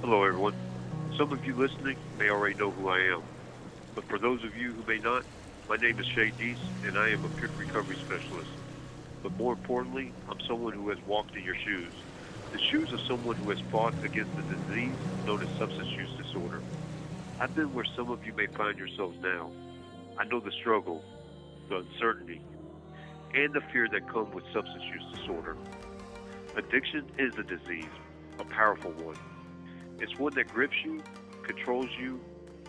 Hello, everyone. Some of you listening may already know who I am, but for those of you who may not, my name is Shea Dease, and I am a peer recovery specialist. But more importantly, I'm someone who has walked in your shoes, the shoes of someone who has fought against the disease known as substance use disorder. I've been where some of you may find yourselves now. I know the struggle, the uncertainty, and the fear that come with substance use disorder. Addiction is a disease, a powerful one. It's one that grips you, controls you,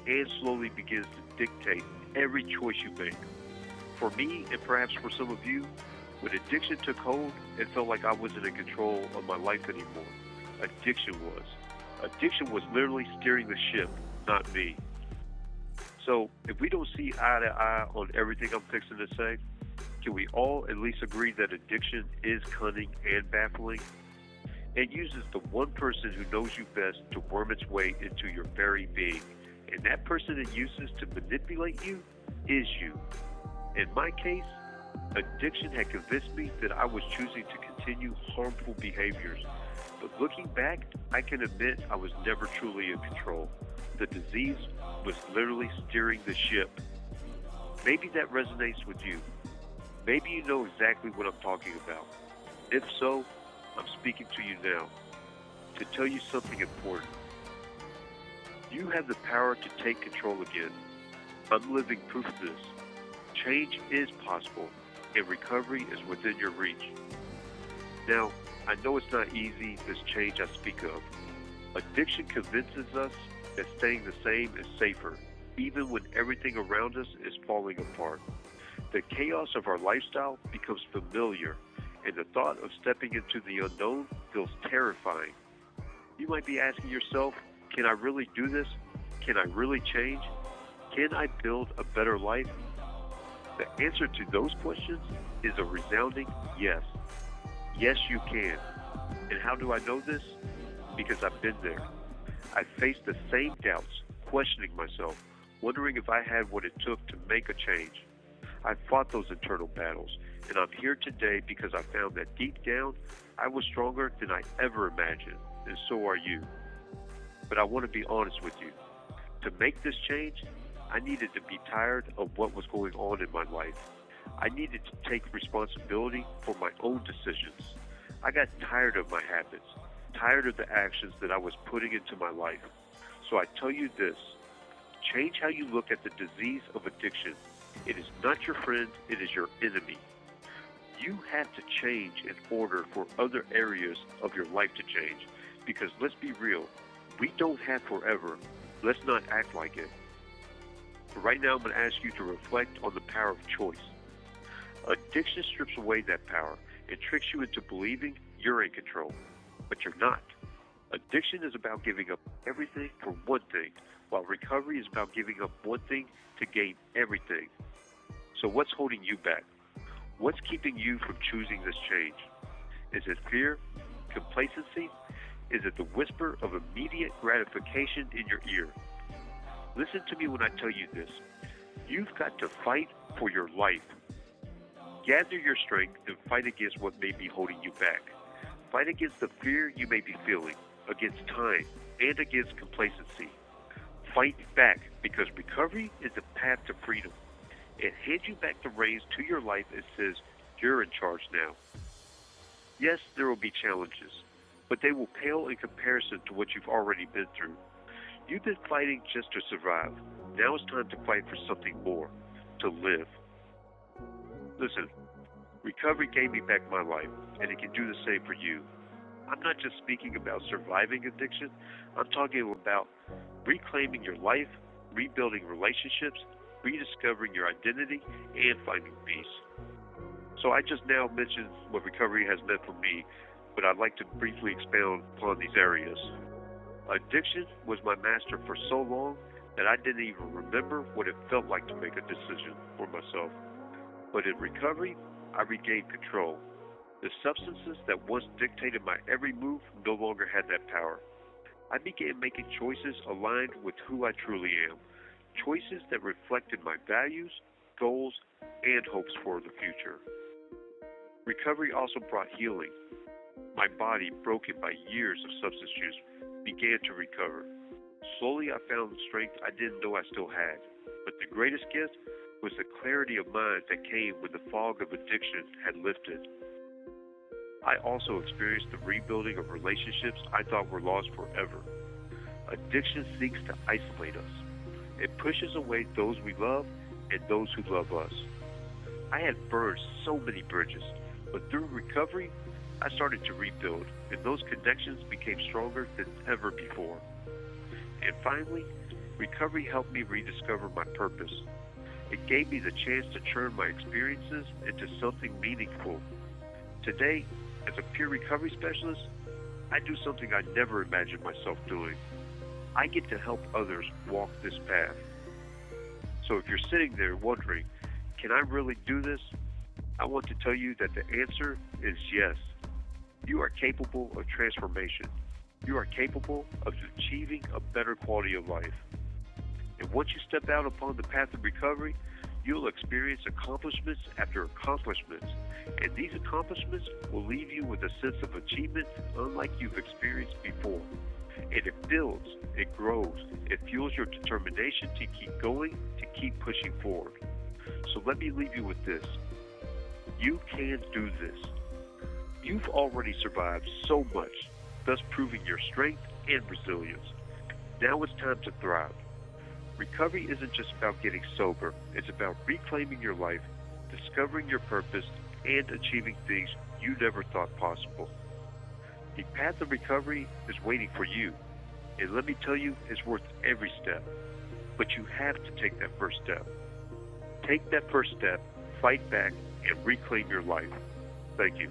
and slowly begins to dictate every choice you make. For me, and perhaps for some of you, when addiction took hold, it felt like I wasn't in control of my life anymore. Addiction was. Addiction was literally steering the ship, not me. So, if we don't see eye to eye on everything I'm fixing to say, can we all at least agree that addiction is cunning and baffling? It uses the one person who knows you best to worm its way into your very being. And that person it uses to manipulate you is you. In my case, addiction had convinced me that I was choosing to continue harmful behaviors. But looking back, I can admit I was never truly in control. The disease was literally steering the ship. Maybe that resonates with you. Maybe you know exactly what I'm talking about. If so, I'm speaking to you now to tell you something important. You have the power to take control again. I'm living proof of this. Change is possible, and recovery is within your reach. Now, I know it's not easy, this change I speak of. Addiction convinces us that staying the same is safer, even when everything around us is falling apart. The chaos of our lifestyle becomes familiar, and the thought of stepping into the unknown feels terrifying. You might be asking yourself, can I really do this? Can I really change? Can I build a better life? The answer to those questions is a resounding yes. Yes, you can. And how do I know this? Because I've been there. I faced the same doubts, questioning myself, wondering if I had what it took to make a change. I fought those internal battles, and I'm here today because I found that deep down, I was stronger than I ever imagined, and so are you. But I want to be honest with you. To make this change, I needed to be tired of what was going on in my life. I needed to take responsibility for my own decisions. I got tired of my habits, tired of the actions that I was putting into my life. So I tell you this, change how you look at the disease of addiction. It is not your friend, it is your enemy. You have to change in order for other areas of your life to change. Because let's be real, we don't have forever. Let's not act like it. But right now, I'm going to ask you to reflect on the power of choice. Addiction strips away that power and tricks you into believing you're in control, but you're not. Addiction is about giving up everything for one thing, while recovery is about giving up one thing to gain everything. So what's holding you back? What's keeping you from choosing this change? Is it fear? Complacency? Is it the whisper of immediate gratification in your ear? Listen to me when I tell you this. You've got to fight for your life. Gather your strength and fight against what may be holding you back. Fight against the fear you may be feeling, against time, and against complacency. Fight back because recovery is the path to freedom. It hands you back the reins to your life and says, you're in charge now. Yes, there will be challenges, but they will pale in comparison to what you've already been through. You've been fighting just to survive. Now it's time to fight for something more, to live. Listen, recovery gave me back my life, and it can do the same for you. I'm not just speaking about surviving addiction. I'm talking about reclaiming your life, rebuilding relationships, rediscovering your identity, and finding peace. So I just now mentioned what recovery has meant for me, but I'd like to briefly expound upon these areas. Addiction was my master for so long that I didn't even remember what it felt like to make a decision for myself. But in recovery, I regained control. The substances that once dictated my every move no longer had that power. I began making choices aligned with who I truly am, choices that reflected my values, goals, and hopes for the future. Recovery also brought healing. My body, broken by years of substance use, began to recover. Slowly, I found strength I didn't know I still had. But the greatest gift was the clarity of mind that came when the fog of addiction had lifted. I also experienced the rebuilding of relationships I thought were lost forever. Addiction seeks to isolate us. It pushes away those we love and those who love us. I had burned so many bridges, but through recovery, I started to rebuild, and those connections became stronger than ever before. And finally, recovery helped me rediscover my purpose. It gave me the chance to turn my experiences into something meaningful. Today, as a peer recovery specialist, I do something I never imagined myself doing. I get to help others walk this path. So if you're sitting there wondering, can I really do this? I want to tell you that the answer is yes. You are capable of transformation. You are capable of achieving a better quality of life. And once you step out upon the path of recovery, you'll experience accomplishments after accomplishments. And these accomplishments will leave you with a sense of achievement unlike you've experienced before. And it builds, it grows, it fuels your determination to keep going, to keep pushing forward. So let me leave you with this. You can do this. You've already survived so much, thus proving your strength and resilience. Now it's time to thrive. Recovery isn't just about getting sober. It's about reclaiming your life, discovering your purpose, and achieving things you never thought possible. The path of recovery is waiting for you. And let me tell you, it's worth every step. But you have to take that first step. Take that first step, fight back, and reclaim your life. Thank you.